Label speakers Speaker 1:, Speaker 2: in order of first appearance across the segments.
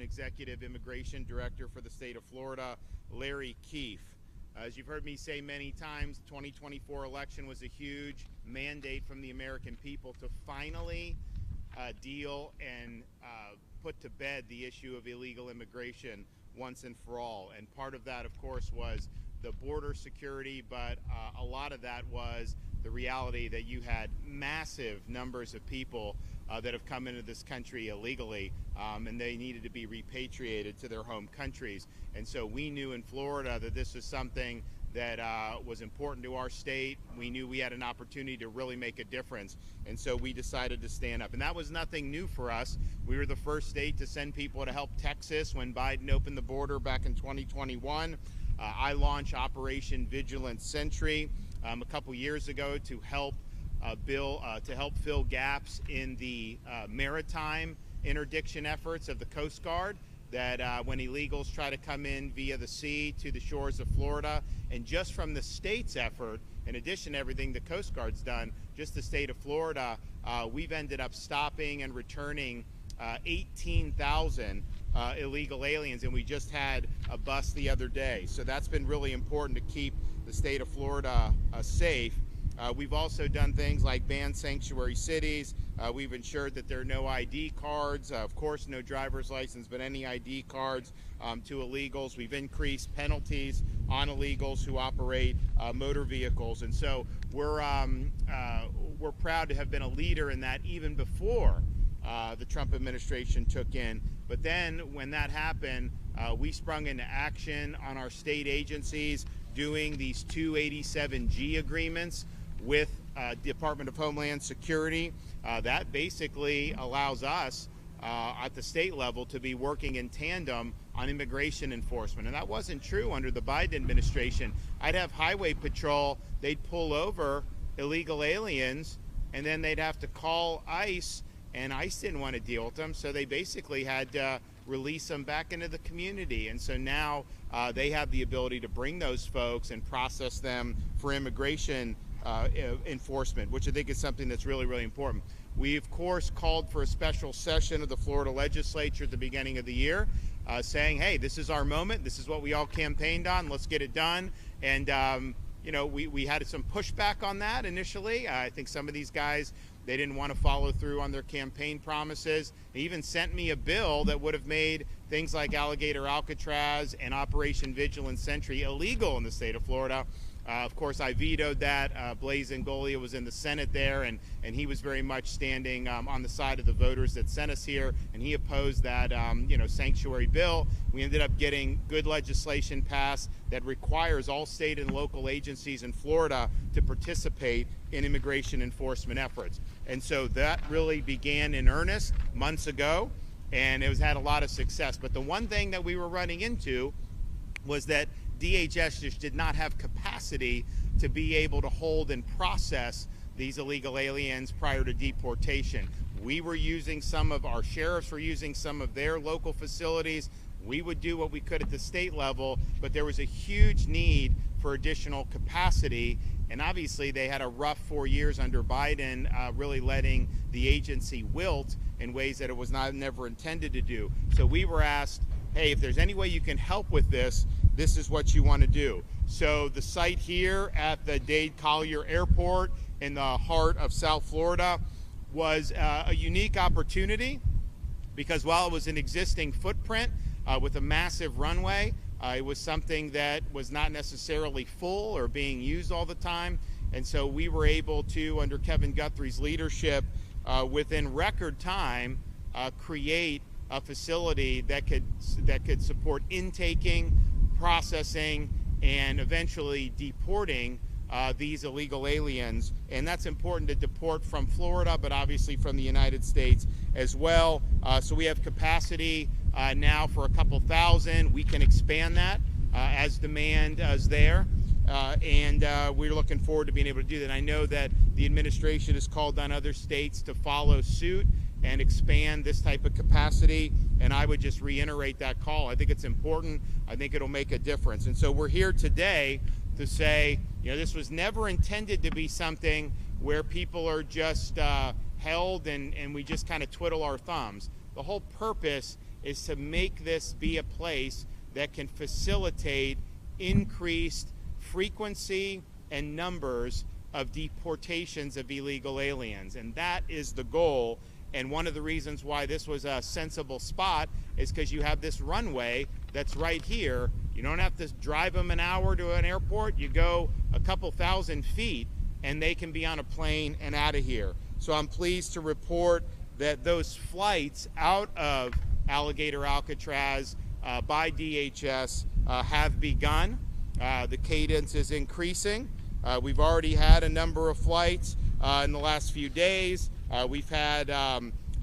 Speaker 1: Executive Immigration Director for the state of Florida, Larry Keefe. As you've heard me say many times, the 2024 election was a huge mandate from the American people to finally deal and put to bed the issue of illegal immigration once and for all. And part of that, of course, was the border security, but a lot of that was the reality that you had massive numbers of people that have come into this country illegally, and they needed to be repatriated to their home countries. And so we knew in Florida that this was something that was important to our state. We knew we had an opportunity to really make a difference, and so we decided to stand up. And that was nothing new for us. We were the first state to send people to help Texas when Biden opened the border back in 2021. I launched Operation Vigilant Sentry a couple years ago to help fill gaps in the maritime interdiction efforts of the Coast Guard, that when illegals try to come in via the sea to the shores of Florida. And just from the state's effort, in addition to everything the Coast Guard's done, just the state of Florida, we've ended up stopping and returning 18,000 illegal aliens, and we just had a bust the other day. So that's been really important to keep the state of Florida safe. We've also done things like ban sanctuary cities. We've ensured that there are no ID cards, of course no driver's license, but any ID cards to illegals. We've increased penalties on illegals who operate motor vehicles. And so we're proud to have been a leader in that even before the Trump administration took in. But then when that happened, we sprung into action on our state agencies doing these 287G agreements with Department of Homeland Security. That basically allows us at the state level to be working in tandem on immigration enforcement. And that wasn't true under the Biden administration. I'd have Highway Patrol, they'd pull over illegal aliens, and then they'd have to call ICE, and ICE didn't want to deal with them, so they basically had to release them back into the community. And so now they have the ability to bring those folks and process them for immigration enforcement, which I think is something that's really, really important. We, of course, called for a special session of the Florida legislature at the beginning of the year, saying, hey, this is our moment. This is what we all campaigned on. Let's get it done. And, you know, we had some pushback on that initially. I think some of these guys, they didn't want to follow through on their campaign promises. They even sent me a bill that would have made things like Alligator, Alcatraz, and Operation Vigilant Sentry illegal in the state of Florida. Of course, I vetoed that. Dade Collier was in the Senate there, and he was very much standing on the side of the voters that sent us here, and he opposed that sanctuary bill. We ended up getting good legislation passed that requires all state and local agencies in Florida to participate in immigration enforcement efforts. And so that really began in earnest months ago, and it had a lot of success. But the one thing that we were running into was that DHS just did not have capacity to be able to hold and process these illegal aliens prior to deportation. We were using our sheriffs were using some of their local facilities. We would do what we could at the state level, but there was a huge need for additional capacity. And obviously they had a rough 4 years under Biden, really letting the agency wilt in ways that it was never intended to do. So we were asked, hey, if there's any way you can help with this, this is what you want to do. So the site here at the Dade Collier Airport in the heart of South Florida was a unique opportunity, because while it was an existing footprint with a massive runway, it was something that was not necessarily full or being used all the time. And so we were able to, under Kevin Guthrie's leadership, within record time, create a facility that could support intaking, processing, and eventually deporting these illegal aliens. And that's important to deport from Florida, but obviously from the United States as well. So we have capacity now for a couple thousand. We can expand that as demand is there. And we're looking forward to being able to do that. I know that the administration has called on other states to follow suit and expand this type of capacity, and I would just reiterate that call. I think it's important. I think it'll make a difference. And so we're here today to say, you know, this was never intended to be something where people are just held and we just kind of twiddle our thumbs. The whole purpose is to make this be a place that can facilitate increased frequency and numbers of deportations of illegal aliens. And that is the goal. And one of the reasons why this was a sensible spot is because you have this runway that's right here. You don't have to drive them an hour to an airport. You go a couple thousand feet and they can be on a plane and out of here. So I'm pleased to report that those flights out of Alligator Alcatraz by DHS have begun. The cadence is increasing. We've already had a number of flights in the last few days. We've had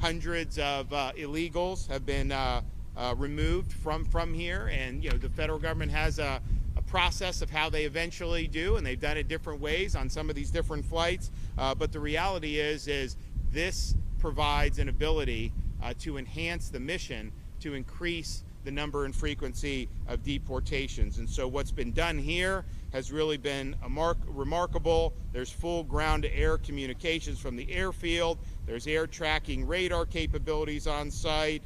Speaker 1: hundreds of illegals have been removed from here, and the federal government has a process of how they eventually do, and they've done it different ways on some of these different flights. But the reality is this provides an ability to enhance the mission to increase the number and frequency of deportations. And so what's been done here has really been remarkable. There's full ground-to-air communications from the airfield. There's air tracking radar capabilities on site,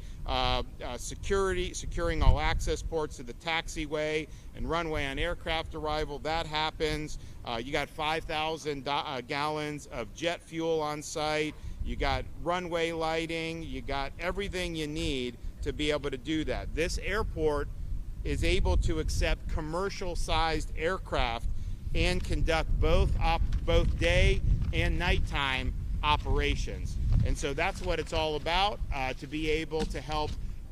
Speaker 1: securing all access ports to the taxiway and runway on aircraft arrival. That happens. You got 5,000 gallons of jet fuel on site. You got runway lighting. You got everything you need to be able to do that. This airport is able to accept commercial-sized aircraft and conduct both day and nighttime operations. And so that's what it's all about, to be able to help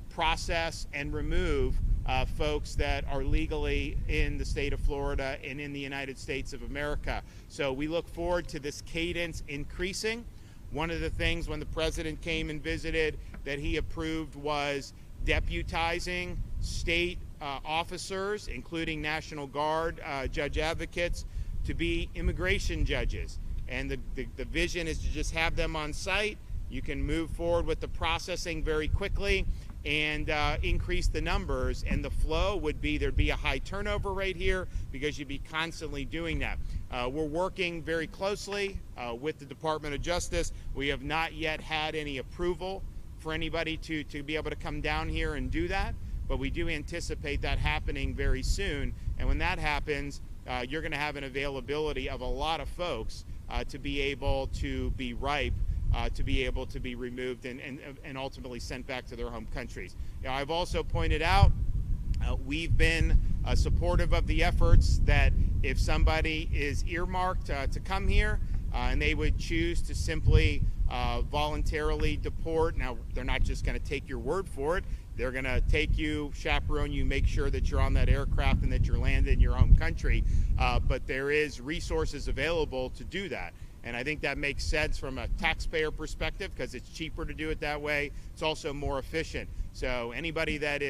Speaker 1: process and remove folks that are legally in the state of Florida and in the United States of America. So we look forward to this cadence increasing. One of the things when the president came and visited that he approved was deputizing state officers, including National Guard judge advocates, to be immigration judges. And the vision is to just have them on site. You can move forward with the processing very quickly and increase the numbers. And the flow would be, there'd be a high turnover rate here because you'd be constantly doing that. We're working very closely with the Department of Justice. We have not yet had any approval for anybody to be able to come down here and do that, but we do anticipate that happening very soon. And when that happens, you're going to have an availability of a lot of folks to be able to be ripe, to be able to be removed and ultimately sent back to their home countries. I've also pointed out we've been supportive of the efforts that if somebody is earmarked to come here and they would choose to simply voluntarily deport. Now, they're not just going to take your word for it. They're going to take you, chaperone you, make sure that you're on that aircraft and that you're landed in your home country. But there is resources available to do that. And I think that makes sense from a taxpayer perspective because it's cheaper to do it that way. It's also more efficient. So anybody that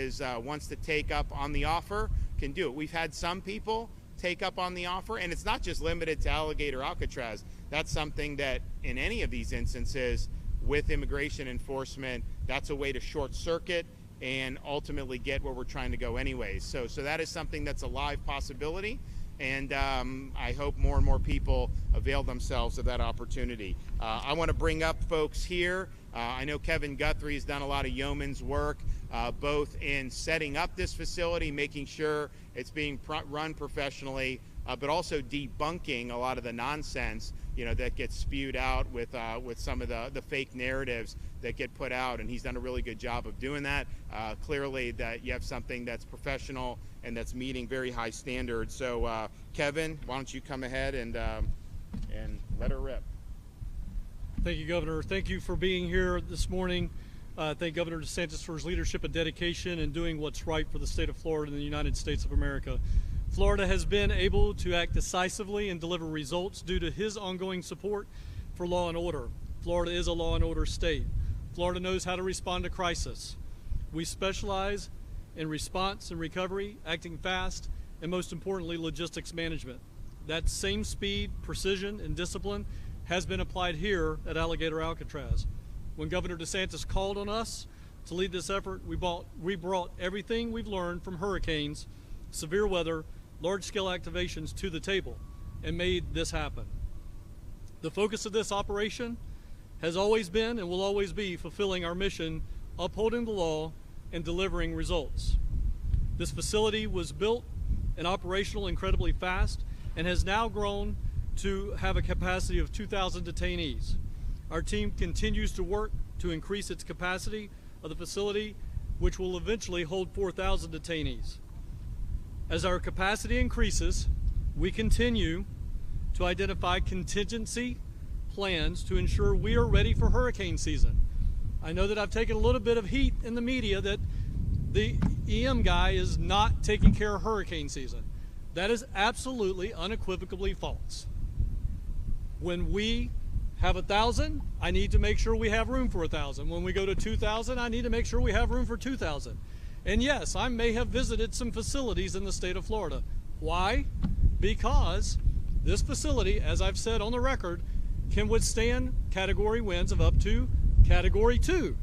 Speaker 1: wants to take up on the offer can do it. We've had some people take up on the offer, and it's not just limited to Alligator Alcatraz. That's something that in any of these instances with immigration enforcement, that's a way to short circuit and ultimately get where we're trying to go anyways. So that is something that's a live possibility, and I hope more and more people avail themselves of that opportunity. I want to bring up folks here. I know Kevin Guthrie has done a lot of yeoman's work, both in setting up this facility, making sure it's being run professionally, but also debunking a lot of the nonsense that gets spewed out with some of the fake narratives that get put out, and he's done a really good job of doing that. Clearly that you have something that's professional and that's meeting very high standards. So Kevin, why don't you come ahead and let her rip.
Speaker 2: Thank you, Governor. Thank you for being here this morning. Thank Governor DeSantis for his leadership and dedication in doing what's right for the state of Florida and the United States of America. Florida has been able to act decisively and deliver results due to his ongoing support for law and order. Florida is a law and order state. Florida knows how to respond to crisis. We specialize in response and recovery, acting fast, and most importantly, logistics management. That same speed, precision, and discipline has been applied here at Alligator Alcatraz. When Governor DeSantis called on us to lead this effort, we brought everything we've learned from hurricanes, severe weather, large-scale activations to the table and made this happen. The focus of this operation has always been and will always be fulfilling our mission, upholding the law, and delivering results. This facility was built and operational incredibly fast and has now grown to have a capacity of 2,000 detainees. Our team continues to work to increase its capacity of the facility, which will eventually hold 4,000 detainees. As our capacity increases, we continue to identify contingency plans to ensure we are ready for hurricane season. I know that I've taken a little bit of heat in the media that the EM guy is not taking care of hurricane season. That is absolutely unequivocally false. When we have 1,000, I need to make sure we have room for 1,000. When we go to 2,000, I need to make sure we have room for 2,000. And yes, I may have visited some facilities in the state of Florida. Why? Because this facility, as I've said on the record, can withstand category winds of up to category 2.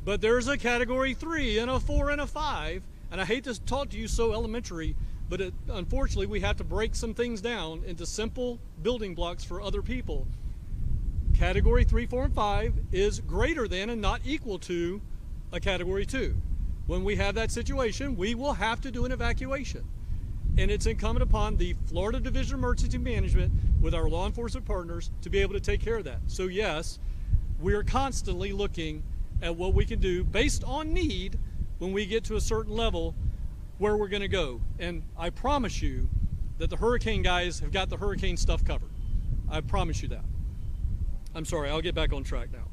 Speaker 2: But there's a category 3 and a 4 and a 5, and I hate to talk to you so elementary, but unfortunately we have to break some things down into simple building blocks for other people. Category 3, 4, and 5 is greater than and not equal to a category 2. When we have that situation, we will have to do an evacuation. And it's incumbent upon the Florida Division of Emergency Management with our law enforcement partners to be able to take care of that. So yes, we're constantly looking at what we can do based on need when we get to a certain level where we're going to go. And I promise you that the hurricane guys have got the hurricane stuff covered. I promise you that. I'm sorry, I'll get back on track now.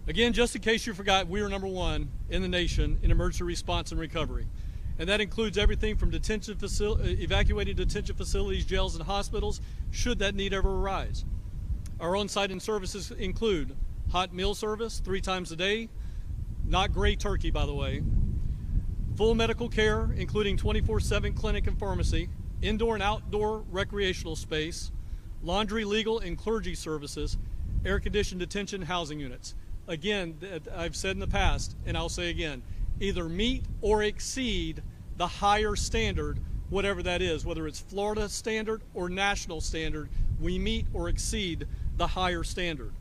Speaker 2: Again, just in case you forgot, we are #1 in the nation in emergency response and recovery. And that includes everything from evacuating detention facilities, jails, and hospitals, should that need ever arise. Our on-site and services include hot meal service 3 times a day, not gray turkey, by the way, full medical care, including 24/7 clinic and pharmacy, indoor and outdoor recreational space, laundry, legal, and clergy services, air-conditioned detention housing units. Again, I've said in the past, and I'll say again, either meet or exceed the higher standard, whatever that is, whether it's Florida standard or national standard, we meet or exceed the higher standard.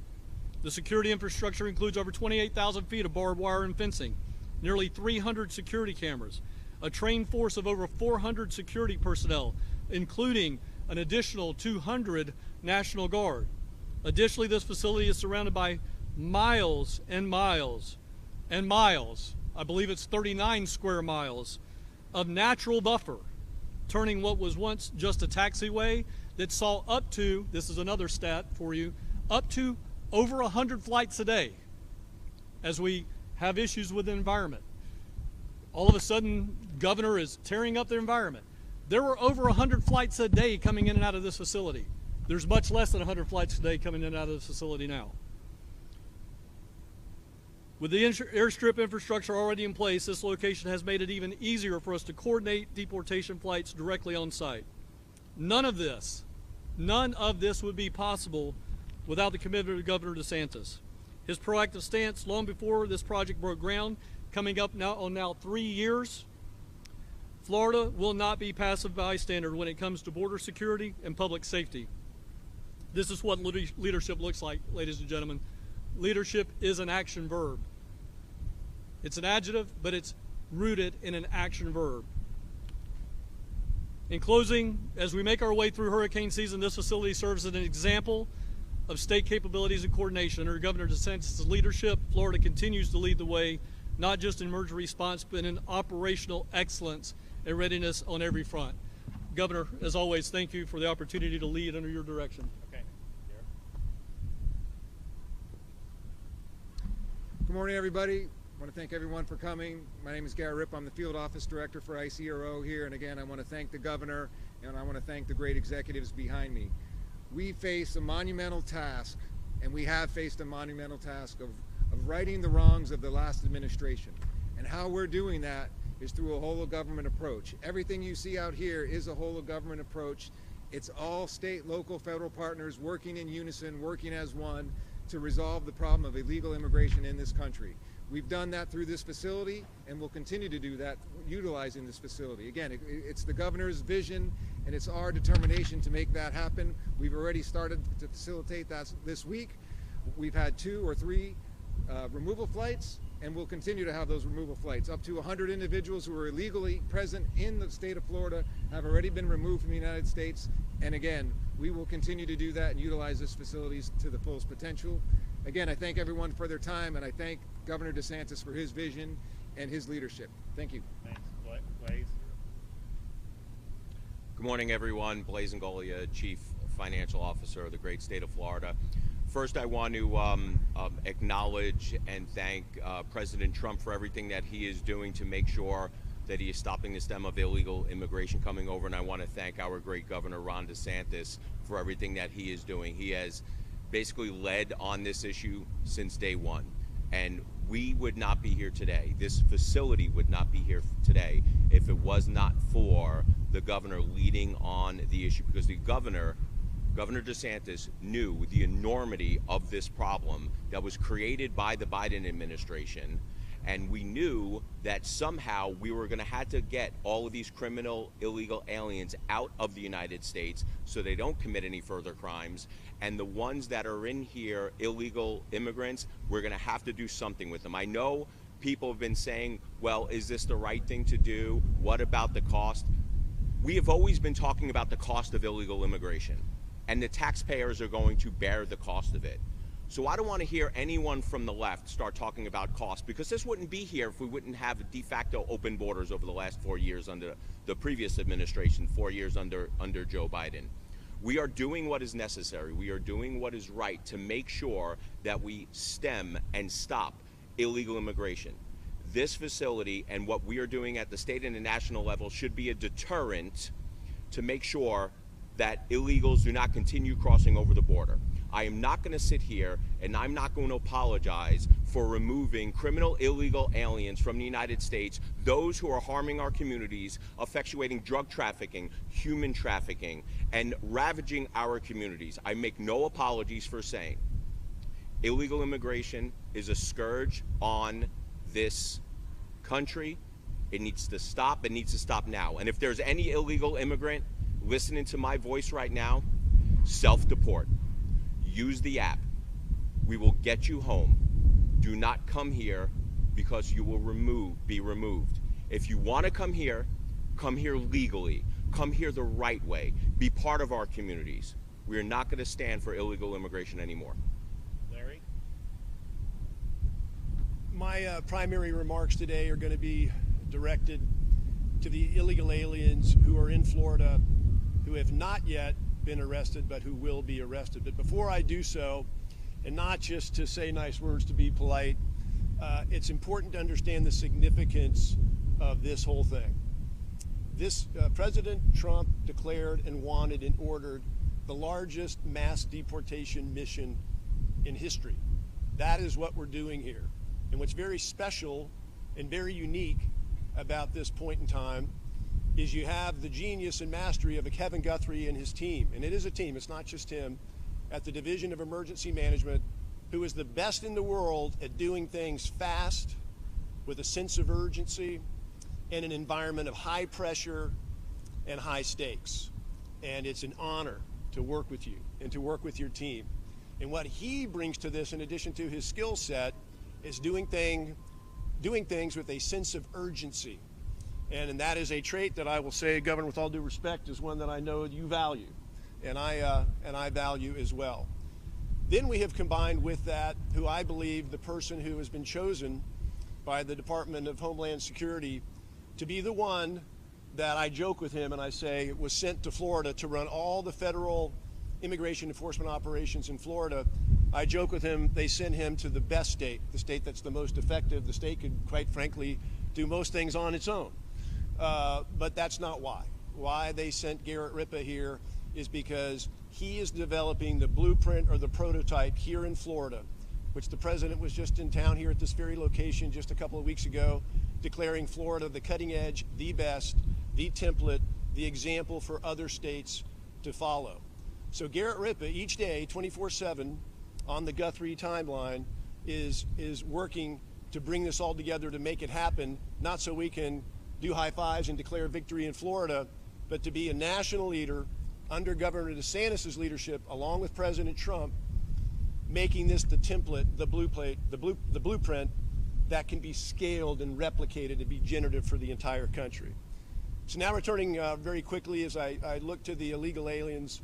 Speaker 2: The security infrastructure includes over 28,000 feet of barbed wire and fencing, nearly 300 security cameras, a trained force of over 400 security personnel, including an additional 200 National Guard. Additionally, this facility is surrounded by miles and miles and miles, I believe it's 39 square miles, of natural buffer, turning what was once just a taxiway that saw up to, this is another stat for you, up to over 100 flights a day as we have issues with the environment. All of a sudden, governor is tearing up the environment. There were over 100 flights a day coming in and out of this facility. There's much less than 100 flights a day coming in and out of this facility now. With the airstrip infrastructure already in place, this location has made it even easier for us to coordinate deportation flights directly on site. None of this would be possible without the commitment of Governor DeSantis. His proactive stance long before this project broke ground, coming up now 3 years, Florida will not be passive bystander when it comes to border security and public safety. This is what leadership looks like, ladies and gentlemen. Leadership is an action verb. It's an adjective, but it's rooted in an action verb. In closing, as we make our way through hurricane season, this facility serves as an example of state capabilities and coordination. Under Governor DeSantis' leadership, Florida continues to lead the way, not just in emergency response, but in operational excellence and readiness on every front. Governor, as always, thank you for the opportunity to lead under your direction.
Speaker 1: Okay.
Speaker 3: Good morning, everybody. I want to thank everyone for coming. My name is Gary Ripp. I'm the Field Office Director for ICRO here. And again, I want to thank the Governor, and I want to thank the great executives behind me. We face a monumental task, and we have faced a monumental task of righting the wrongs of the last administration. And how we're doing that is through a whole of government approach. Everything you see out here is a whole of government approach. It's all state, local, federal partners working in unison, working as one to resolve the problem of illegal immigration in this country. We've done that through this facility, and we'll continue to do that utilizing this facility. Again, it's the governor's vision, and it's our determination to make that happen. We've already started to facilitate that this week. We've had 2 or 3 removal flights. and we'll continue to have those removal flights. Up to 100 individuals who are illegally present in the state of Florida have already been removed from the United States. And again, we will continue to do that and utilize these facilities to the fullest potential. Again, I thank everyone for their time, and I thank Governor DeSantis for his vision and his leadership. Thank you.
Speaker 1: Thanks, Blaze.
Speaker 4: Good morning, everyone. Dade Collier, Chief Financial Officer of the great state of Florida. First, I want to acknowledge and thank President Trump for everything that he is doing to make sure that he is stopping the stem of illegal immigration coming over. And I want to thank our great Governor Ron DeSantis for everything that he is doing. He has basically led on this issue since day one. And we would not be here today. This facility would not be here today if it was not for the governor leading on the issue, because the Governor DeSantis knew the enormity of this problem that was created by the Biden administration. And we knew that somehow we were going to have to get all of these criminal, illegal aliens out of the United States so they don't commit any further crimes. And the ones that are in here, illegal immigrants, we're going to have to do something with them. I know people have been saying, well, is this the right thing to do? What about the cost? We have always been talking about the cost of illegal immigration, and the taxpayers are going to bear the cost of it. So I don't want to hear anyone from the left start talking about cost, because this wouldn't be here if we wouldn't have de facto open borders over the last 4 years under the previous administration, 4 years under Joe Biden. We are doing what is necessary. We are doing what is right to make sure that we stem and stop illegal immigration. This facility and what we are doing at the state and the national level should be a deterrent to make sure that illegals do not continue crossing over the border. I am not going to sit here and I'm not going to apologize for removing criminal illegal aliens from the United States, those who are harming our communities, effectuating drug trafficking, human trafficking, and ravaging our communities. I make no apologies for saying illegal immigration is a scourge on this country. It needs to stop. It needs to stop now. And if there's any illegal immigrant listening to my voice right now, self-deport. Use the app. We will get you home. Do not come here because you will be removed. If you want to come here legally. Come here the right way. Be part of our communities. We are not going to stand for illegal immigration anymore.
Speaker 1: Larry?
Speaker 5: My primary remarks today are going to be directed to the illegal aliens who are in Florida, who have not yet been arrested, but who will be arrested. But before I do so, and not just to say nice words to be polite, it's important to understand the significance of this whole thing. President Trump declared and wanted and ordered the largest mass deportation mission in history. That is what we're doing here. And what's very special and very unique about this point in time is you have the genius and mastery of a Kevin Guthrie and his team, and it is a team, it's not just him, at the Division of Emergency Management, who is the best in the world at doing things fast, with a sense of urgency, in an environment of high pressure and high stakes. And it's an honor to work with you and to work with your team. And what he brings to this, in addition to his skill set, is doing things with a sense of urgency. And that is a trait that I will say, Governor, with all due respect, is one that I know you value, and I value as well. Then we have combined with that, who I believe the person who has been chosen by the Department of Homeland Security to be the one that I joke with him and I say was sent to Florida to run all the federal immigration enforcement operations in Florida. I joke with him, they sent him to the best state, the state that's the most effective. The state could, quite frankly, do most things on its own. But that's not why. Why they sent Garrett Ripa here is because he is developing the blueprint or the prototype here in Florida, which the president was just in town here at this very location just a couple of weeks ago, declaring Florida the cutting edge, the best, the template, the example for other states to follow. So Garrett Ripa each day, 24/7, on the Guthrie timeline, is working to bring this all together to make it happen, not so we can do high fives and declare victory in Florida, but to be a national leader under Governor DeSantis' leadership, along with President Trump, making this the template, the blueprint that can be scaled and replicated and be generative for the entire country. So now returning very quickly as I look to the illegal aliens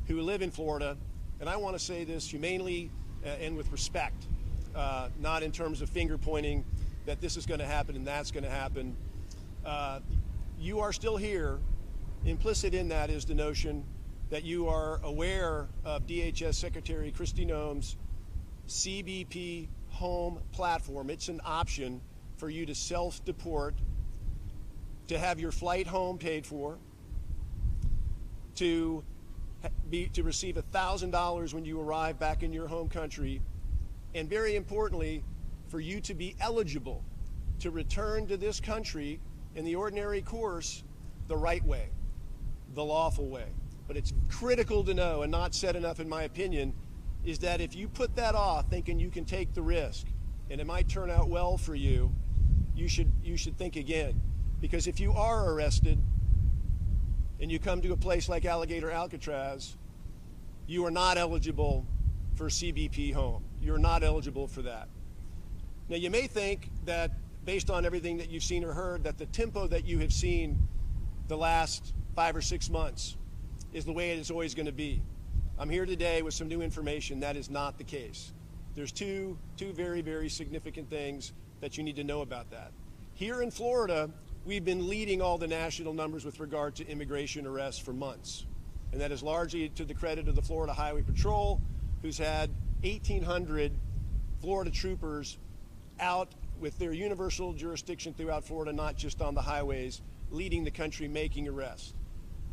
Speaker 5: who live in Florida, and I want to say this humanely and with respect, not in terms of finger pointing that this is going to happen and that's going to happen. You are still here. Implicit in that is the notion that you are aware of DHS Secretary Kristi Noem's CBP Home platform. It's an option for you to self-deport, to have your flight home paid for, to receive $1,000 when you arrive back in your home country, and very importantly, for you to be eligible to return to this country in the ordinary course the right way, the lawful way. But it's critical to know, and not said enough in my opinion, is that if you put that off thinking you can take the risk and it might turn out well for you, you should think again. Because if you are arrested and you come to a place like Alligator, Alcatraz, you are not eligible for CBP Home. You're not eligible for that. Now you may think that based on everything that you've seen or heard, that the tempo that you have seen the last 5 or 6 months is the way it is always going to be. I'm here today with some new information. That is not the case. There's two very, very significant things that you need to know about that. Here in Florida, we've been leading all the national numbers with regard to immigration arrests for months. And that is largely to the credit of the Florida Highway Patrol, who's had 1,800 Florida troopers out with their universal jurisdiction throughout Florida, not just on the highways, leading the country making arrests.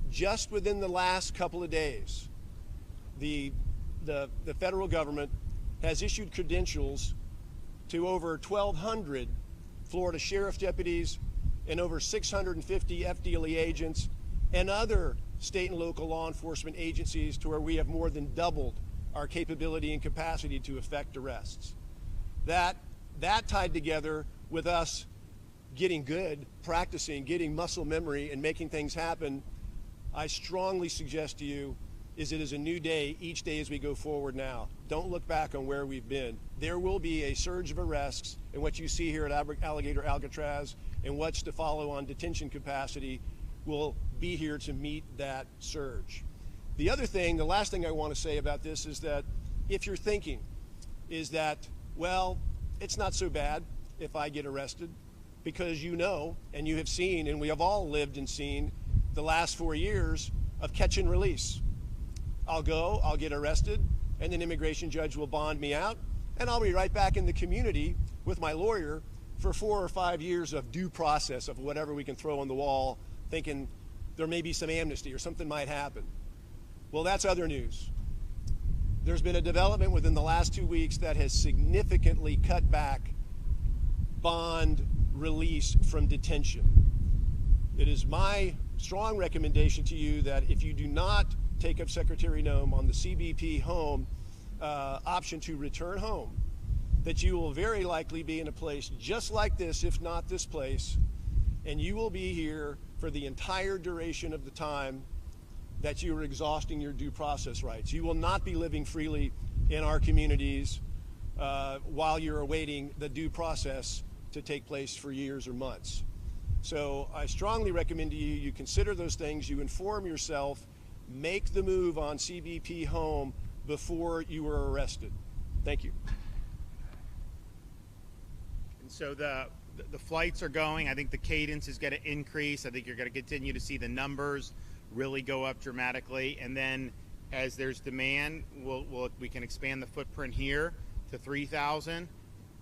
Speaker 5: Just within the last couple of days, the federal government has issued credentials to over 1,200 Florida sheriff deputies and over 650 FDLE agents and other state and local law enforcement agencies, to where we have more than doubled our capability and capacity to effect arrests. That tied together with us getting good, practicing, getting muscle memory and making things happen, I strongly suggest to you is it is a new day each day as we go forward now. Don't look back on where we've been. There will be a surge of arrests, and what you see here at Alligator, Alcatraz, and what's to follow on detention capacity will be here to meet that surge. The other thing, the last thing I want to say about this is that if you're thinking is that, well, it's not so bad if I get arrested, because you know, and you have seen, and we have all lived and seen the last 4 years of catch and release. I'll go, I'll get arrested, and an immigration judge will bond me out, and I'll be right back in the community with my lawyer for 4 or 5 years of due process of whatever we can throw on the wall, thinking there may be some amnesty or something might happen. Well, that's other news. There's been a development within the last 2 weeks that has significantly cut back bond release from detention. It is my strong recommendation to you that if you do not take up Secretary Noem on the CBP Home option to return home, that you will very likely be in a place just like this, if not this place, and you will be here for the entire duration of the time that you are exhausting your due process rights. You will not be living freely in our communities while you're awaiting the due process to take place for years or months. So I strongly recommend to you, you consider those things, you inform yourself, make the move on CBP Home before you are arrested. Thank you.
Speaker 1: And so the flights are going. I think the cadence is going to increase. I think you're going to continue to see the numbers really go up dramatically. And then as there's demand, we can expand the footprint here to 3,000.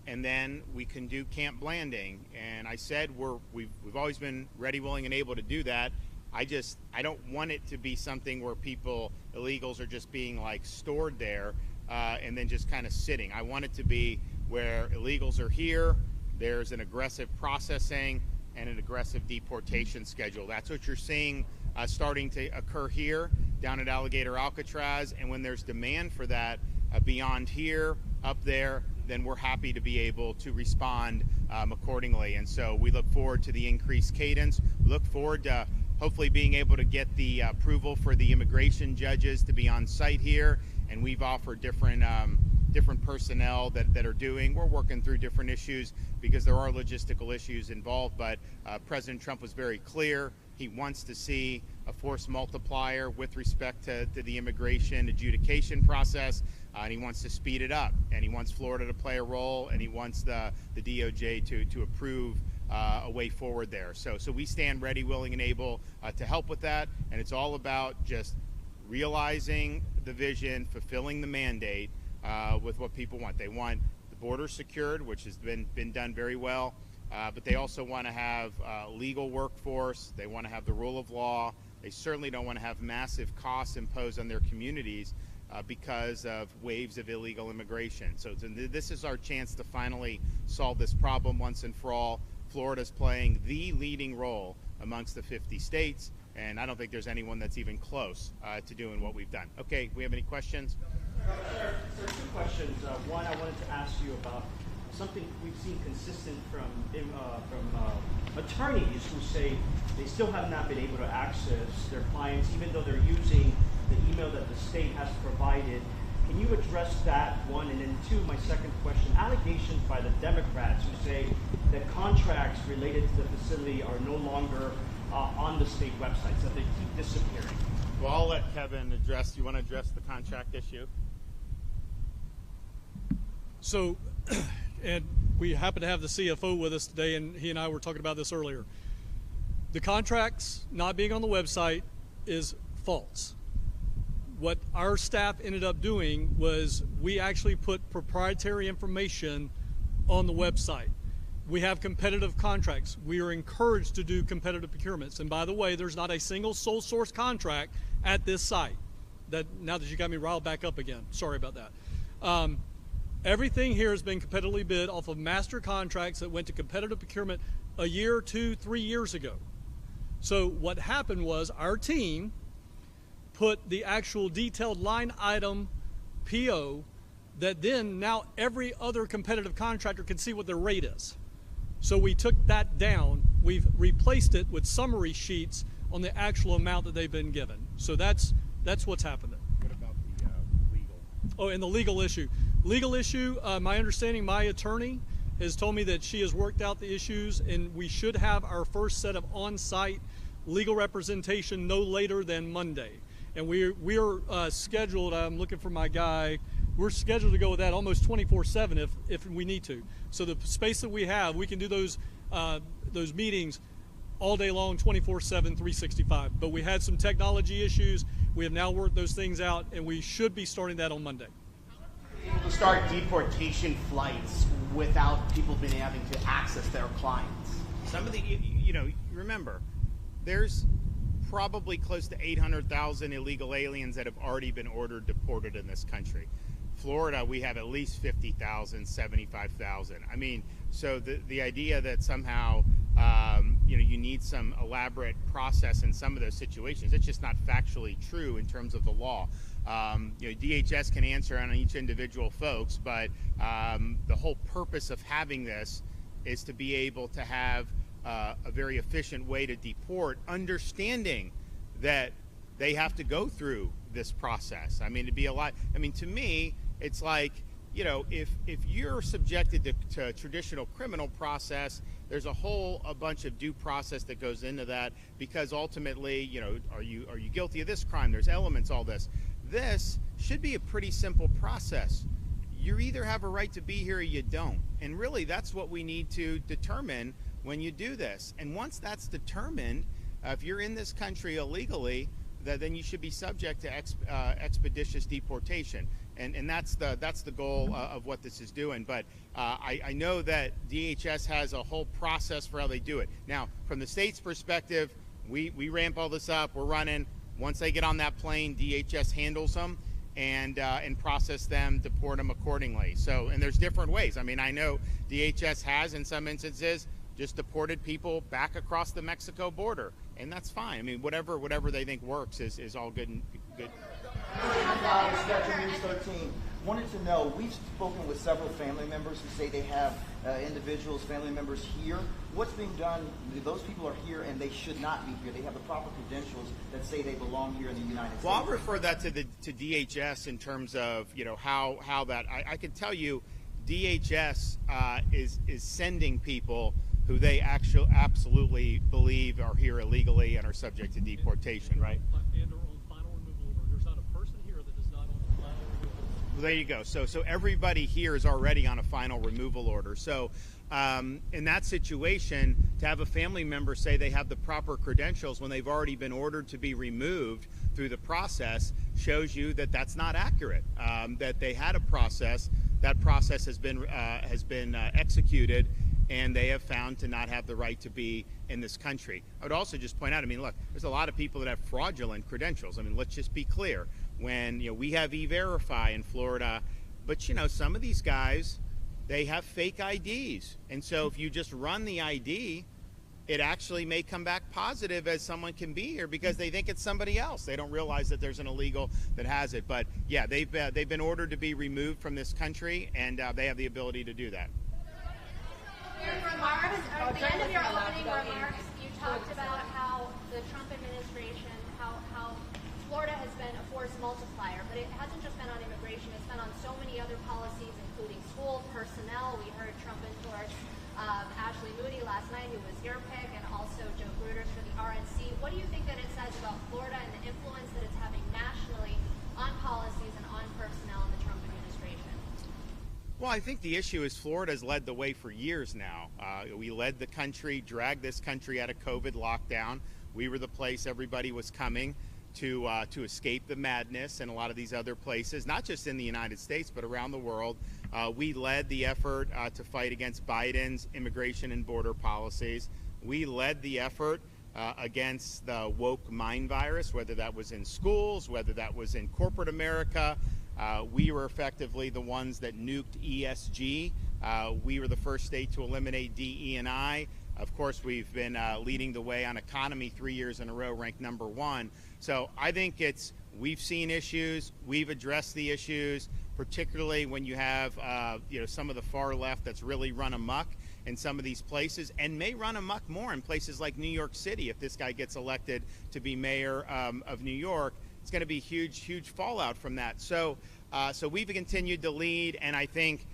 Speaker 1: And then we can do Camp Blanding. And I said we've always been ready, willing, and able to do that. I don't want it to be something where illegals are just being like stored there and then just kind of sitting. I want it to be where illegals are here, there's an aggressive processing and an aggressive deportation schedule. That's what you're seeing starting to occur here down at Alligator, Alcatraz. And when there's demand for that beyond here, up there, then we're happy to be able to respond accordingly. And so we look forward to the increased cadence. We look forward to hopefully being able to get the approval for the immigration judges to be on site here. And we've offered different different personnel that are doing. We're working through different issues because there are logistical issues involved, but President Trump was very clear. He wants to see a force multiplier with respect to the immigration adjudication process, and he wants to speed it up, and he wants Florida to play a role, and he wants the DOJ to approve a way forward there. So we stand ready, willing, and able to help with that, and it's all about just realizing the vision, fulfilling the mandate with what people want. They want the border secured, which has been done very well, but they also want to have legal workforce. They want to have the rule of law. They certainly don't want to have massive costs imposed on their communities because of waves of illegal immigration. So this is our chance to finally solve this problem once and for all. Florida's playing the leading role amongst the 50 states, and I don't think there's anyone that's even close to doing what we've done. Okay, we have any questions?
Speaker 6: Sir, two questions. One, I wanted to ask you about something we've seen consistent from attorneys who say they still have not been able to access their clients, even though they're using the email that the state has provided. Can you address that, one? And then two, my second question, allegations by the Democrats who say that contracts related to the facility are no longer on the state websites, that they keep disappearing.
Speaker 1: Well, I'll let Kevin address. You want to address the contract issue?
Speaker 2: So, and we happen to have the CFO with us today, and he and I were talking about this earlier. The contracts not being on the website is false. What our staff ended up doing was we actually put proprietary information on the website. We have competitive contracts. We are encouraged to do competitive procurements. And by the way, there's not a single sole source contract at this site. Now that you got me riled back up again, sorry about that. Everything here has been competitively bid off of master contracts that went to competitive procurement a year, 2, 3 years ago. So what happened was our team put the actual detailed line item PO that then now every other competitive contractor can see what their rate is. So we took that down. We've replaced it with summary sheets on the actual amount that they've been given. So that's what's happening.
Speaker 1: What about the legal?
Speaker 2: Oh, and the legal issue. Legal issue, my understanding, my attorney has told me that she has worked out the issues, and we should have our first set of on-site legal representation no later than Monday. And we're scheduled, I'm looking for my guy, we're scheduled to go with that almost 24/7 if we need to. So the space that we have, we can do those meetings all day long, 24/7, 365. But we had some technology issues. We have now worked those things out, and we should be starting that on Monday.
Speaker 7: Able to start deportation flights without people being able to access their clients.
Speaker 1: Some of the, remember, there's probably close to 800,000 illegal aliens that have already been ordered deported in this country. Florida, we have at least 50,000, 75,000. I mean, so the idea that somehow, you need some elaborate process in some of those situations, it's just not factually true in terms of the law. DHS can answer on each individual folks, but the whole purpose of having this is to be able to have a very efficient way to deport, understanding that they have to go through this process. I mean, to me, it's like, if you're subjected to traditional criminal process, there's a bunch of due process that goes into that, because ultimately, are you guilty of this crime? There's elements, all this. This should be a pretty simple process. You either have a right to be here or you don't. And really, that's what we need to determine when you do this. And once that's determined, if you're in this country illegally, then you should be subject to expeditious deportation. And that's the goal of what this is doing. But I know that DHS has a whole process for how they do it. Now, from the state's perspective, we ramp all this up, we're running. Once they get on that plane, DHS handles them and process them, deport them accordingly. So, and there's different ways. I mean, I know DHS has, in some instances, just deported people back across the Mexico border, and that's fine. I mean, whatever they think works is all good and good.
Speaker 7: Spectrum News 13.
Speaker 8: Wanted to know, we've spoken with several family members who say they have individuals, family members here. What's being done? Those people are here and they should not be here. They have the proper credentials that say they belong here in the United States.
Speaker 1: Well, I'll refer that to DHS in terms of how that. I can tell you, DHS is sending people who they absolutely believe are here illegally and are subject to deportation, right?
Speaker 2: And are on final removal order. There's not a person here that is not on the final removal order.
Speaker 1: Well, there you go. So everybody here is already on a final removal order. So in that situation, to have a family member say they have the proper credentials when they've already been ordered to be removed through the process shows you that that's not accurate. That they had a process. That process has been executed, and they have found to not have the right to be in this country. I would also just point out, I mean, look, there's a lot of people that have fraudulent credentials. I mean, let's just be clear. When we have E-Verify in Florida, but some of these guys, they have fake IDs. And so if you just run the ID, it actually may come back positive as someone can be here because they think it's somebody else. They don't realize that there's an illegal that has it. But yeah, they've been ordered to be removed from this country, and they have the ability to do that.
Speaker 9: Your remarks, at the end of your opening remarks, you talked about how the Trump administration, how Florida has been a force multiplier, but it hasn't just been on immigration, it's been on so many other policies, including school, personnel. We heard Trump endorse Ashley Moody last night, who was your pick, and also Joe Gruters for the RNC. What do you think that it says about Florida and the influence that it's having nationally on policies and on personnel in the Trump administration?
Speaker 1: Well, I think the issue is Florida's led the way for years now. We led the country, dragged this country out of COVID lockdown. We were the place everybody was coming to escape the madness in a lot of these other places, not just in the United States, but around the world. We led the effort to fight against Biden's immigration and border policies. We led the effort against the woke mind virus, whether that was in schools, whether that was in corporate America. We were effectively the ones that nuked ESG. We were the first state to eliminate DE&I. Of course, we've been leading the way on economy 3 years in a row, ranked #1. So I think we've seen issues, we've addressed the issues, particularly when you have some of the far left that's really run amok in some of these places, and may run amok more in places like New York City. If this guy gets elected to be mayor of New York, it's going to be huge fallout from that. So we've continued to lead, and I think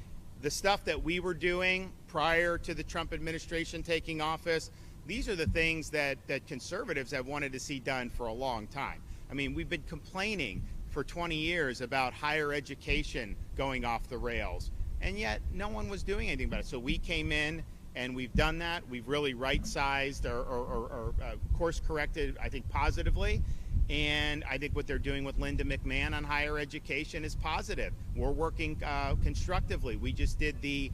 Speaker 1: the stuff that we were doing prior to the Trump administration taking office, these are the things that conservatives have wanted to see done for a long time. I mean, we've been complaining for 20 years about higher education going off the rails, and yet no one was doing anything about it. So we came in and we've done that. We've really right-sized or course-corrected, I think, positively. And I think what they're doing with Linda McMahon on higher education is positive. We're working constructively. We just did the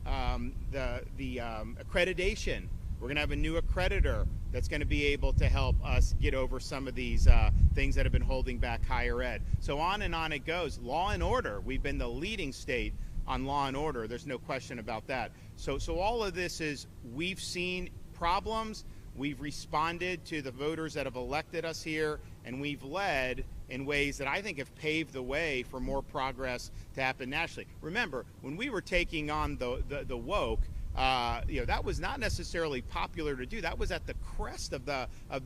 Speaker 1: accreditation. We're going to have a new accreditor that's going to be able to help us get over some of these things that have been holding back higher ed. So on and on it goes. Law and order. We've been the leading state on law and order. There's no question about that. So all of this is, we've seen problems. We've responded to the voters that have elected us here, and we've led in ways that I think have paved the way for more progress to happen nationally. Remember, when we were taking on the woke, that was not necessarily popular to do. That was at the crest of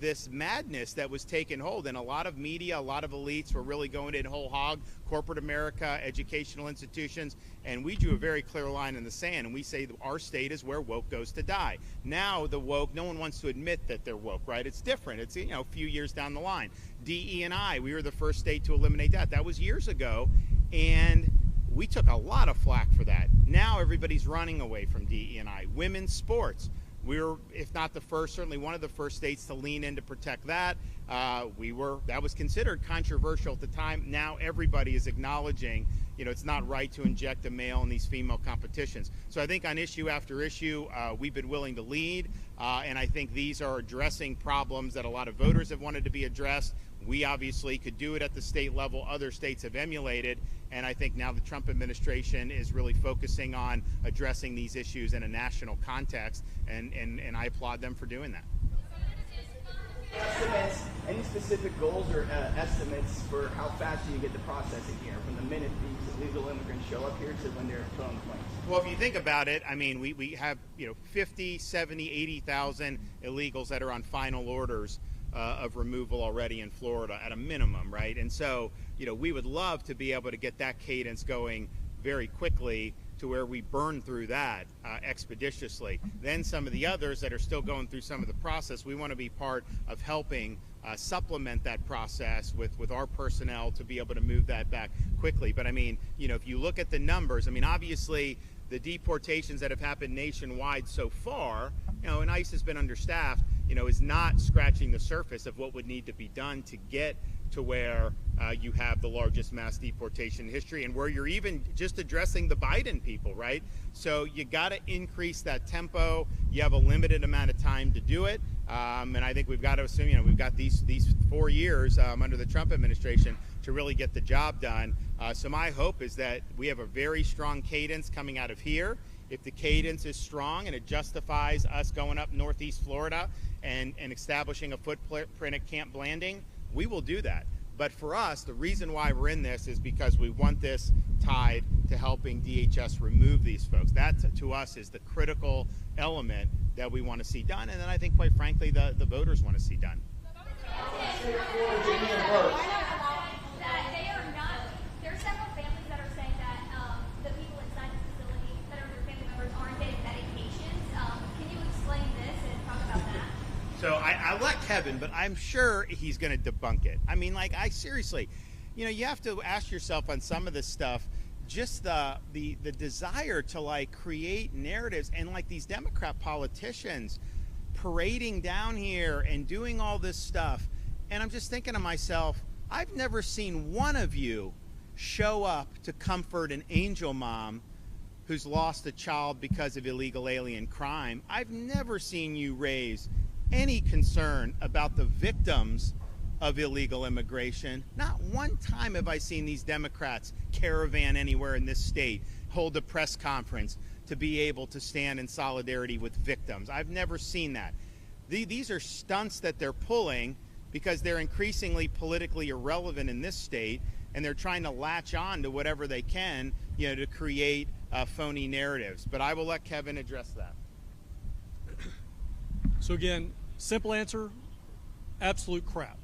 Speaker 1: this madness that was taking hold, and a lot of media, a lot of elites were really going in whole hog, corporate America, educational institutions, and we drew a very clear line in the sand, and we say that our state is where woke goes to die. Now the woke, no one wants to admit that they're woke, right? It's different. It's a few years down the line. DE&I, we were the first state to eliminate that. That was years ago, and we took a lot of flack for that. Now everybody's running away from DE&I. Women's sports, we were, if not the first, certainly one of the first states to lean in to protect that. That was considered controversial at the time. Now everybody is acknowledging, it's not right to inject a male in these female competitions. So I think on issue after issue, we've been willing to lead, and I think these are addressing problems that a lot of voters have wanted to be addressed. We obviously could do it at the state level. Other states have emulated, and I think now the Trump administration is really focusing on addressing these issues in a national context, and I applaud them for doing that.
Speaker 7: Estimates, any specific goals or estimates for how fast you get the processing here from the minute these illegal immigrants show up here to when they're put on the planes?
Speaker 1: Well, if you think about it, I mean, we have 50, 70, 80,000 illegals that are on final orders of removal already in Florida at a minimum, right? And so, we would love to be able to get that cadence going very quickly to where we burn through that expeditiously. Then some of the others that are still going through some of the process, we want to be part of helping supplement that process with our personnel to be able to move that back quickly. But I mean, if you look at the numbers, I mean, obviously the deportations that have happened nationwide so far, and ICE has been understaffed, is not scratching the surface of what would need to be done to get to where you have the largest mass deportation in history, and where you're even just addressing the Biden people, right? So you got to increase that tempo. You have a limited amount of time to do it, and I think we've got to assume, we've got these 4 years under the Trump administration to really get the job done. So my hope is that we have a very strong cadence coming out of here. If the cadence is strong and it justifies us going up Northeast Florida and establishing a footprint at Camp Blanding, we will do that. But for us, the reason why we're in this is because we want this tied to helping DHS remove these folks. That, to us, is the critical element that we want to see done, and then I think, quite frankly, the voters want to see done.
Speaker 9: There are several families that are saying that the people inside the facility that are their family members aren't getting medications. Can you explain this and talk about that?
Speaker 1: So I let Kevin, but I'm sure he's going to debunk it. I mean, seriously, you have to ask yourself on some of this stuff, just the desire to create narratives, and these Democrat politicians parading down here and doing all this stuff. And I'm just thinking to myself, I've never seen one of you show up to comfort an angel mom who's lost a child because of illegal alien crime. I've never seen you raise any concern about the victims of illegal immigration. Not one time have I seen these Democrats caravan anywhere in this state, hold a press conference to be able to stand in solidarity with victims. I've never seen that. These are stunts that they're pulling because they're increasingly politically irrelevant in this state, and they're trying to latch on to whatever they can, to create phony narratives. But I will let Kevin address that.
Speaker 2: So again, simple answer, absolute crap.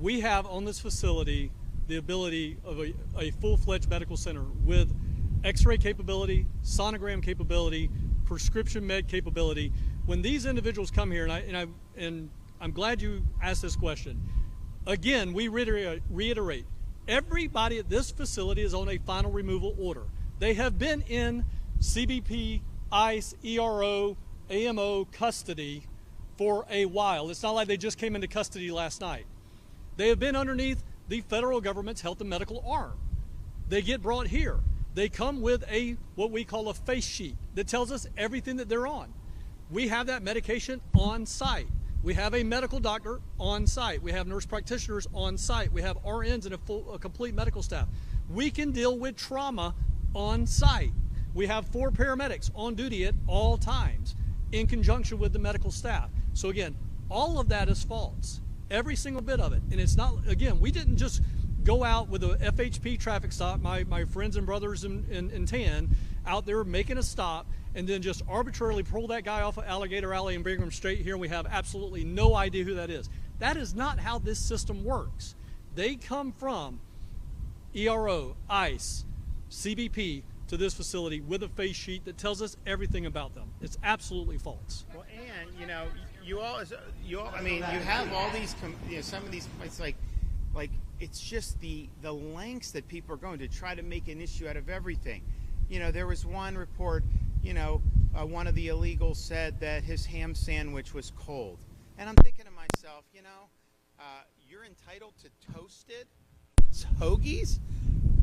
Speaker 2: We have on this facility the ability of a full-fledged medical center with x-ray capability, sonogram capability, prescription med capability. When these individuals come here, and I'm glad you asked this question. Again, we reiterate, everybody at this facility is on a final removal order. They have been in CBP, ICE, ERO, AMO custody for a while. It's not like they just came into custody last night. They have been underneath the federal government's health and medical arm. They get brought here. They come with what we call a face sheet that tells us everything that they're on. We have that medication on site. We have a medical doctor on site. We have nurse practitioners on site. We have RNs and a complete medical staff. We can deal with trauma on site. We have 4 paramedics on duty at all times in conjunction with the medical staff. So again, all of that is false. Every single bit of it. And it's not, again, we didn't just go out with a FHP traffic stop, my friends and brothers in tan, out there making a stop, and then just arbitrarily pull that guy off of Alligator Alley and bring him straight here, and we have absolutely no idea who that is. That is not how this system works. They come from ERO, ICE, CBP to this facility with a face sheet that tells us everything about them. It's absolutely false.
Speaker 1: Well, and you all, I mean, you have all these, some of these, it's like it's just the lengths that people are going to try to make an issue out of everything. There was one report, one of the illegals said that his ham sandwich was cold. And I'm thinking to myself, you're entitled to toasted hoagies?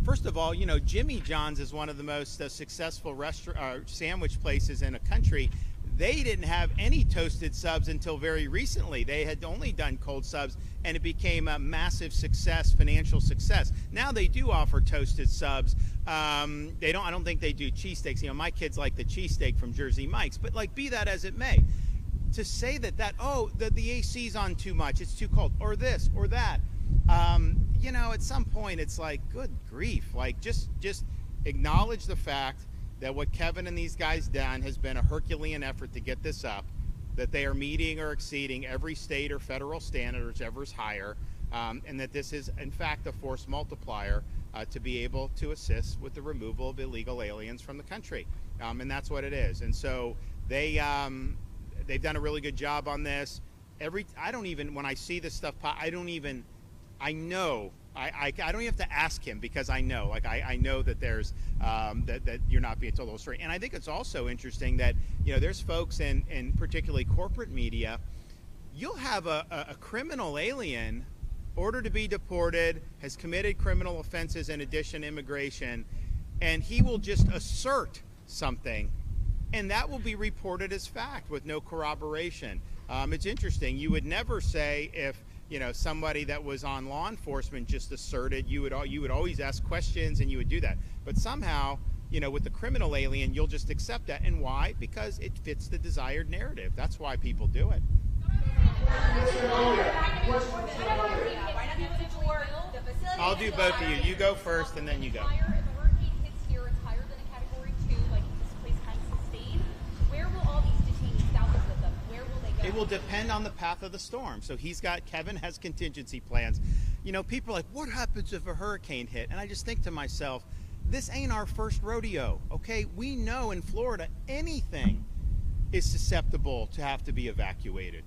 Speaker 1: First of all, Jimmy John's is one of the most successful sandwich places in the country. They didn't have any toasted subs until very recently. They had only done cold subs, and it became a massive success, financial success. Now they do offer toasted subs. I don't think they do cheesesteaks. My kids like the cheesesteak from Jersey Mike's, but be that as it may, to say that the AC's on too much, it's too cold, or this or that, you know, at some point it's like, good grief, like just acknowledge the fact that what Kevin and these guys done has been a Herculean effort to get this up, that they are meeting or exceeding every state or federal standard, whichever's higher, and that this is in fact a force multiplier to be able to assist with the removal of illegal aliens from the country, and that's what it is. And so they've done a really good job on this. I don't even, when I see this stuff, I don't even have to ask him, because I know, like I know that there's that you're not being told the whole story. And I think it's also interesting that, you know, there's folks in particularly corporate media, you'll have a criminal alien ordered to be deported, has committed criminal offenses in addition to immigration, and he will just assert something, and that will be reported as fact with no corroboration. It's interesting. You would never say, if you know somebody that was on law enforcement just asserted, you would always ask questions and you would do that. But somehow, you know, with the criminal alien, you'll just accept that. And why? Because it fits the desired narrative. That's why people do it. I'll do both of you. You go first, and then you go. It will depend on the path of the storm. So Kevin has contingency plans. You know, people are like, what happens if a hurricane hit? And I just think to myself, this ain't our first rodeo, okay? We know in Florida, anything is susceptible to have to be evacuated.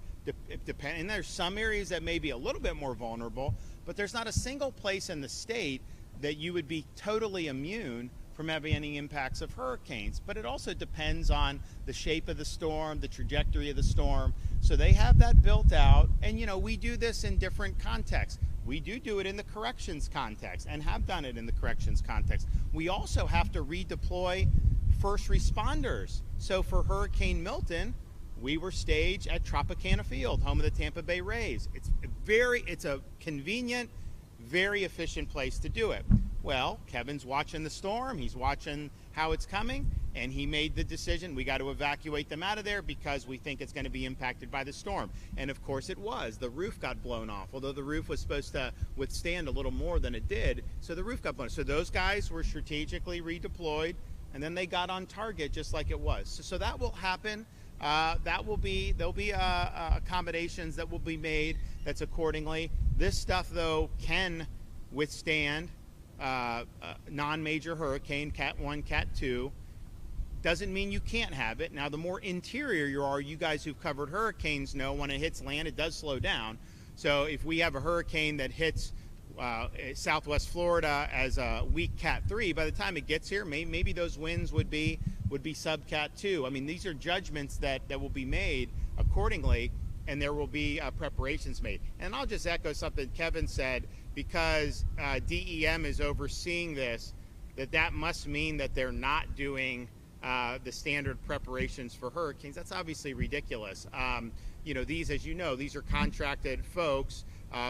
Speaker 1: And there's some areas that may be a little bit more vulnerable, but there's not a single place in the state that you would be totally immune from having any impacts of hurricanes. But it also depends on the shape of the storm, the trajectory of the storm. So they have that built out. And, you know, we do this in different contexts. We do it in the corrections context and have done it in the corrections context. We also have to redeploy first responders. So for Hurricane Milton, we were staged at Tropicana Field, home of the Tampa Bay Rays. It's a convenient, very efficient place to do it. Well, Kevin's watching the storm, he's watching how it's coming, and he made the decision, we got to evacuate them out of there because we think it's going to be impacted by the storm. And of course it was. The roof got blown off, although the roof was supposed to withstand a little more than it did, so the roof got blown off. So those guys were strategically redeployed, and then they got on target just like it was. So that will happen. There'll be accommodations that will be made that's accordingly. This stuff, though, can withstand non-major hurricane, Cat 1, Cat 2. Doesn't mean you can't have it. Now, the more interior you are, you guys who've covered hurricanes know when it hits land, it does slow down. So if we have a hurricane that hits Southwest Florida as a weak Cat 3, by the time it gets here, maybe those winds would be sub Cat 2. I mean, these are judgments that will be made accordingly, and there will be preparations made. And I'll just echo something Kevin said, because DEM is overseeing this, that must mean that they're not doing the standard preparations for hurricanes. That's obviously ridiculous. You know, these are contracted folks.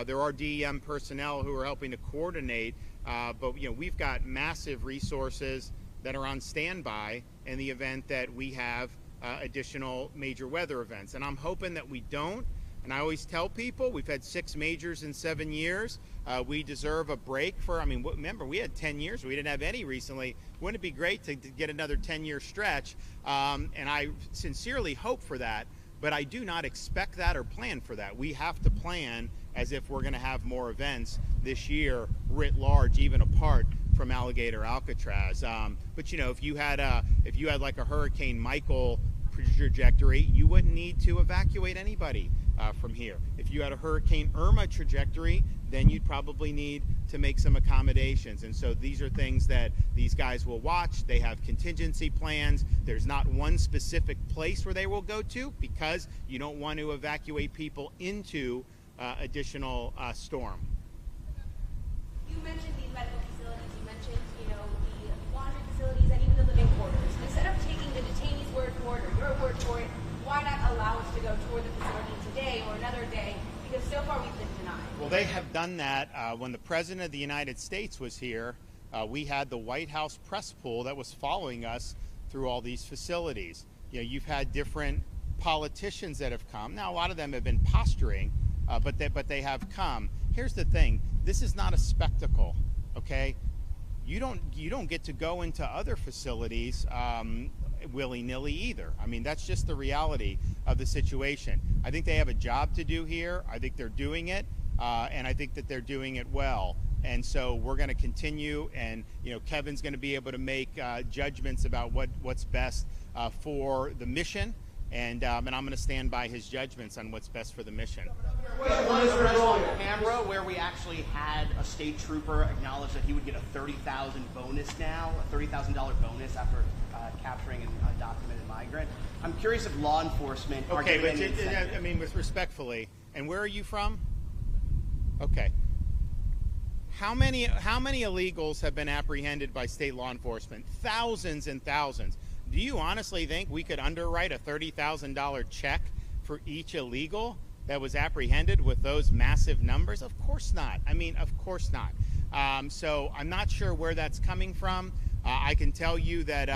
Speaker 1: There are DEM personnel who are helping to coordinate, but you know, we've got massive resources that are on standby in the event that we have additional major weather events. And I'm hoping that we don't. And I always tell people, we've had 6 majors in 7 years. We deserve a break remember, we had 10 years. We didn't have any recently. Wouldn't it be great to get another 10-year stretch? And I sincerely hope for that, but I do not expect that or plan for that. We have to plan as if we're going to have more events this year, writ large, even apart from Alligator, Alcatraz. But you know, if you had like a Hurricane Michael trajectory, you wouldn't need to evacuate anybody from here. If you had a Hurricane Irma trajectory, then you'd probably need to make some accommodations. And so these are things that these guys will watch. They have contingency plans. There's not one specific place where they will go to, because you don't want to evacuate people into additional storm.
Speaker 9: You mentioned these medical facilities. You mentioned, you know, the laundry facilities and even the living quarters. Instead of taking the detainees' word for it or your word for it, why not allow us to go tour the facility today or another day? Because so far we've been denied.
Speaker 1: Well, they have done that. When the President of the United States was here, we had the White House press pool that was following us through all these facilities. You know, you've had different politicians that have come. Now, a lot of them have been posturing, but they have come. Here's the thing: this is not a spectacle, okay? You don't get to go into other facilities willy-nilly either. I mean, that's just the reality of the situation. I think they have a job to do here. I think they're doing it, and I think that they're doing it well. And so we're going to continue, and Kevin's going to be able to make judgments about what's best for the mission, and I'm going to stand by his judgments on what's best for the mission.
Speaker 6: Was there on camera where we actually had a state trooper acknowledge that he would get a $30,000 bonus now, a $30,000 bonus after capturing a documented migrant? I'm curious if law enforcement are
Speaker 1: okay,
Speaker 6: giving
Speaker 1: but
Speaker 6: any incentive.
Speaker 1: I mean, with respectfully, and where are you from? Okay. How many illegals have been apprehended by state law enforcement? Thousands and thousands. Do you honestly think we could underwrite a $30,000 check for each illegal that was apprehended with those massive numbers? Of course not. I mean, of course not. So I'm not sure where that's coming from. I can tell you that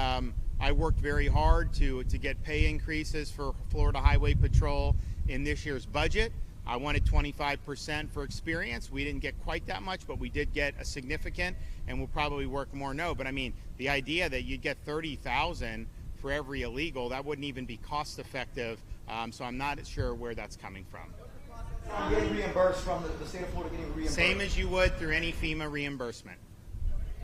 Speaker 1: I worked very hard to get pay increases for Florida Highway Patrol in this year's budget. I wanted 25% for experience. We didn't get quite that much, but we did get a significant, and we'll probably work more. No, but I mean, the idea that you'd get 30,000 for every illegal, that wouldn't even be cost effective. So I'm not sure where that's coming from.
Speaker 8: Getting reimbursed from the state of Florida, getting reimbursed.
Speaker 1: Same as you would through any FEMA reimbursement.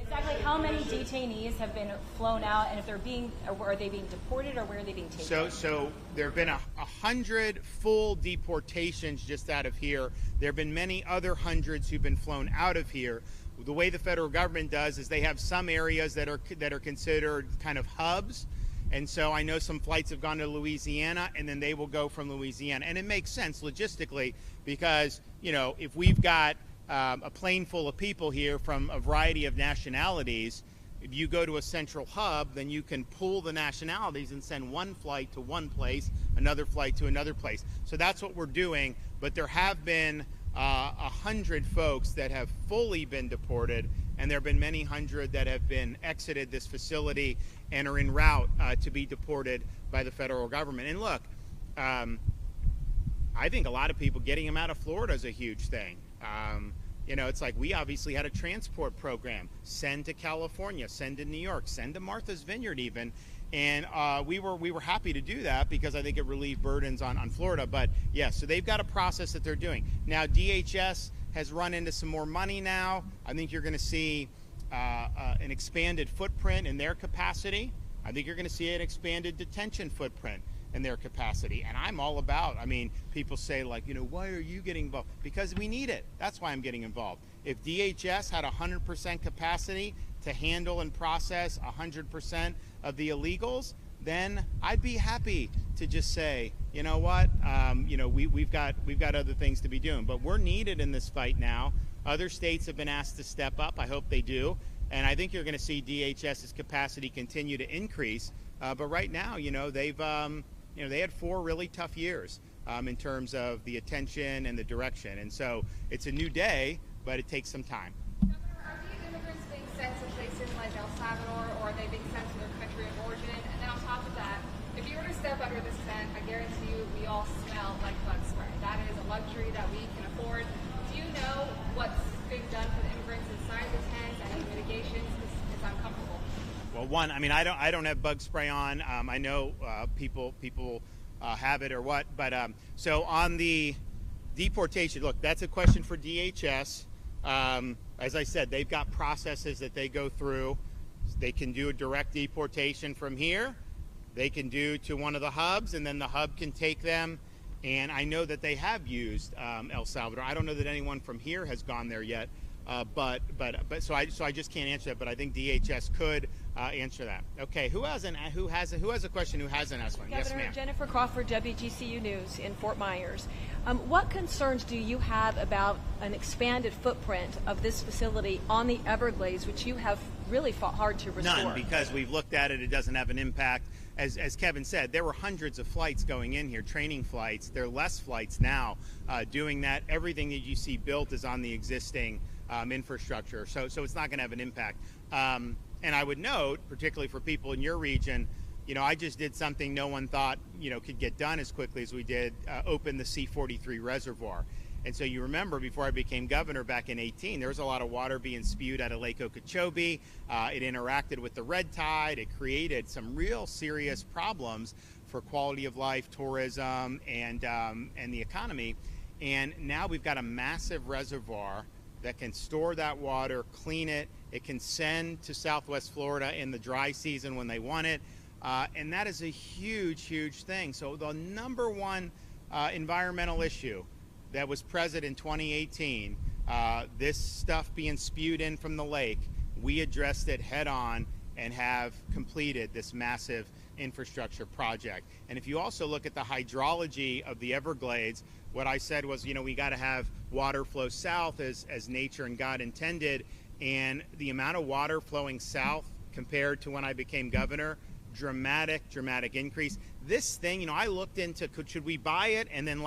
Speaker 10: Exactly how many detainees have been flown out, and if they're being, or are they being deported, or where are they being taken?
Speaker 1: So there have been 100 full deportations just out of here. There have been many other hundreds who've been flown out of here. The way the federal government does is they have some areas that are considered kind of hubs. And so I know some flights have gone to Louisiana, and then they will go from Louisiana. And it makes sense logistically because, if we've got a plane full of people here from a variety of nationalities, if you go to a central hub, then you can pool the nationalities and send one flight to one place, another flight to another place. So that's what we're doing. But there have been 100 folks that have fully been deported, and there have been many hundred that have been exited this facility and are en route to be deported by the federal government. And look, I think a lot of people getting them out of Florida is a huge thing. It's like we obviously had a transport program, send to California, send to New York, send to Martha's Vineyard even. And we were happy to do that because I think it relieved burdens on Florida. But yeah, so they've got a process that they're doing. Now DHS has run into some more money now. I think you're going to see an expanded footprint in their capacity. I think you're going to see an expanded detention footprint in their capacity. And I'm all about, people say why are you getting involved? Because we need it. That's why I'm getting involved. If DHS had 100% capacity to handle and process 100% of the illegals, then I'd be happy to just say, you know what, we've got other things to be doing. But we're needed in this fight now. Other states have been asked to step up. I hope they do. And I think you're going to see DHS's capacity continue to increase. But right now, they've they had 4 really tough years in terms of the attention and the direction. And so it's a new day, but it takes some time.
Speaker 11: Governor, are these immigrants being sent to places like El Salvador, or are they being sent to their country of origin? And then on top of that, if you were to step under this tent, I guarantee you we all smell like bug spray. That is a luxury that we can afford. Do you know what's being done for the immigrants inside the tent and any mitigations? It's uncomfortable.
Speaker 1: Well, one, I don't have bug spray on. I know people have it or what, but so on the deportation, look, that's a question for DHS. As I said, they've got processes that they go through. They can do a direct deportation from here. They can do to one of the hubs, and then the hub can take them. And I know that they have used El Salvador. I don't know that anyone from here has gone there yet. But so I just can't answer that. But I think DHS could answer that. Okay, who has a question? Who hasn't asked one?
Speaker 10: Governor,
Speaker 1: Yes, ma'am.
Speaker 10: Jennifer Crawford, WGCU News in Fort Myers. What concerns do you have about an expanded footprint of this facility on the Everglades, which you have really fought hard to restore?
Speaker 1: None, because we've looked at it. It doesn't have an impact. As Kevin said, there were hundreds of flights going in here, training flights. There are less flights now doing that. Everything that you see built is on the existing infrastructure, so it's not going to have an impact. And I would note, particularly for people in your region, I just did something no one thought, could get done as quickly as we did, open the C-43 reservoir. And so you remember before I became governor back in 2018, there was a lot of water being spewed out of Lake Okeechobee. It interacted with the red tide. It created some real serious problems for quality of life, tourism, and the economy. And now we've got a massive reservoir that can store that water, clean it. It can send to Southwest Florida in the dry season when they want it. And that is a huge, huge thing. So the number one environmental issue that was present in 2018, this stuff being spewed in from the lake, we addressed it head on and have completed this massive infrastructure project. And if you also look at the hydrology of the Everglades, what I said was, we got to have water flow south as nature and God intended. And the amount of water flowing south compared to when I became governor, dramatic increase. This thing, I looked into, should we buy it and then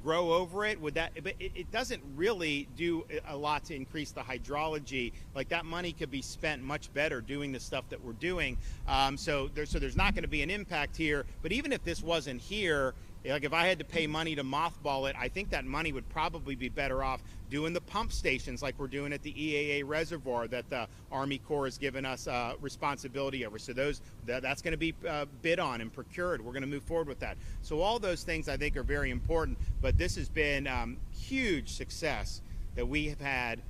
Speaker 1: grow over it? Would that? But it doesn't really do a lot to increase the hydrology. That money could be spent much better doing the stuff that we're doing. So there's not going to be an impact here. But even if this wasn't here, if I had to pay money to mothball it, I think that money would probably be better off doing the pump stations like we're doing at the EAA reservoir that the Army Corps has given us responsibility over. So that's going to be bid on and procured. We're going to move forward with that. So all those things I think are very important, but this has been huge success that we have had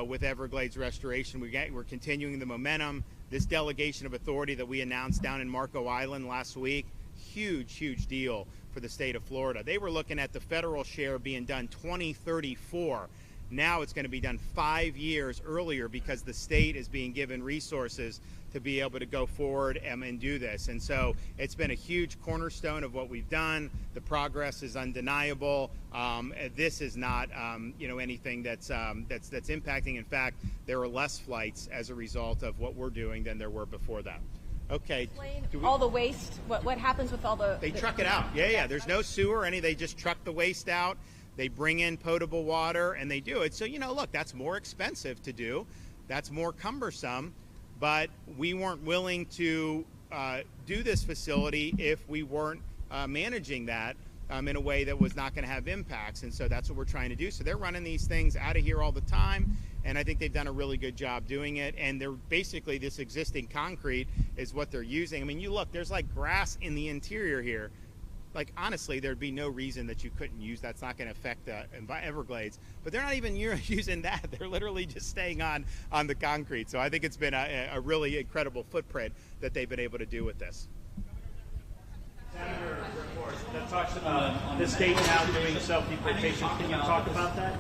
Speaker 1: with Everglades restoration. We're continuing the momentum. This delegation of authority that we announced down in Marco Island last week, huge deal for the state of Florida. They were looking at the federal share being done 2034. Now it's going to be done 5 years earlier because the state is being given resources to be able to go forward and do this. And so it's been a huge cornerstone of what we've done. The progress is undeniable. This is not, anything that's impacting. In fact, there are less flights as a result of what we're doing than there were before that. Okay.
Speaker 10: All the waste. What happens with all the?
Speaker 1: They truck it out. Yeah. There's no sewer. They just truck the waste out. They bring in potable water and they do it. So look, that's more expensive to do. That's more cumbersome. But we weren't willing to do this facility if we weren't managing that in a way that was not going to have impacts. And so that's what we're trying to do. So they're running these things out of here all the time. And I think they've done a really good job doing it. And they're basically, this existing concrete is what they're using. You look, there's grass in the interior here. Honestly, there'd be no reason that you couldn't use that's not going to affect the Everglades. But they're not even using that. They're literally just staying on the concrete. So I think it's been a really incredible footprint that they've been able to do with this.
Speaker 6: Senator report that talks about the state now doing self-deportation. Can you talk about that?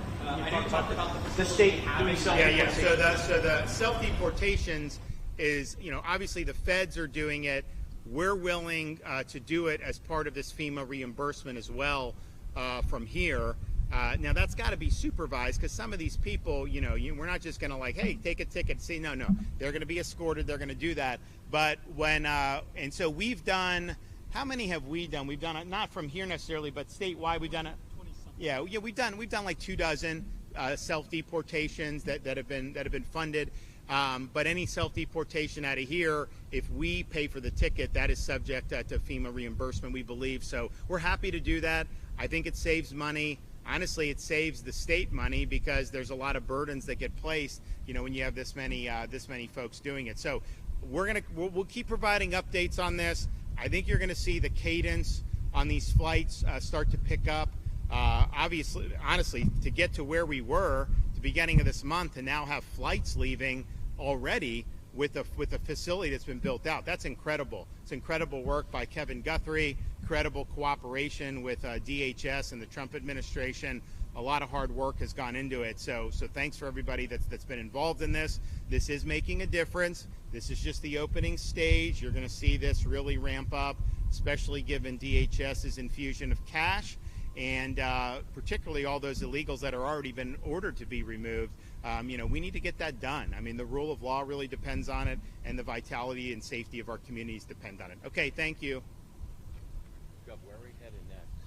Speaker 6: Can you talk about the state doing self-deportation?
Speaker 1: Yeah. So the self-deportations is, obviously the feds are doing it. We're willing to do it as part of this FEMA reimbursement as well from here. Now that's got to be supervised because some of these people, we're not just going to hey, take a ticket. See, no, they're going to be escorted. They're going to do that. But when and so we've done. How many have we done? We've done it not from here necessarily, but statewide. We've done it. 20-something. Yeah, we've done 24 self-deportations that have been funded. But any self-deportation out of here, if we pay for the ticket, that is subject to FEMA reimbursement, we believe. So we're happy to do that. I think it saves money. Honestly, it saves the state money because there's a lot of burdens that get placed, when you have this many folks doing it. So we'll keep providing updates on this. I think you're going to see the cadence on these flights start to pick up. Obviously, honestly, to get to where we were at the beginning of this month and now have flights leaving already with a facility that's been built out, that's incredible. It's incredible work by Kevin Guthrie, incredible cooperation with DHS and the Trump administration. A lot of hard work has gone into it. So thanks for everybody that's been involved in this. This is making a difference. This is just the opening stage. You're going to see this really ramp up, especially given DHS's infusion of cash and particularly all those illegals that are already been ordered to be removed. We need to get that done. The rule of law really depends on it, and the vitality and safety of our communities depend on it. Okay, thank you.
Speaker 4: Where are we headed next?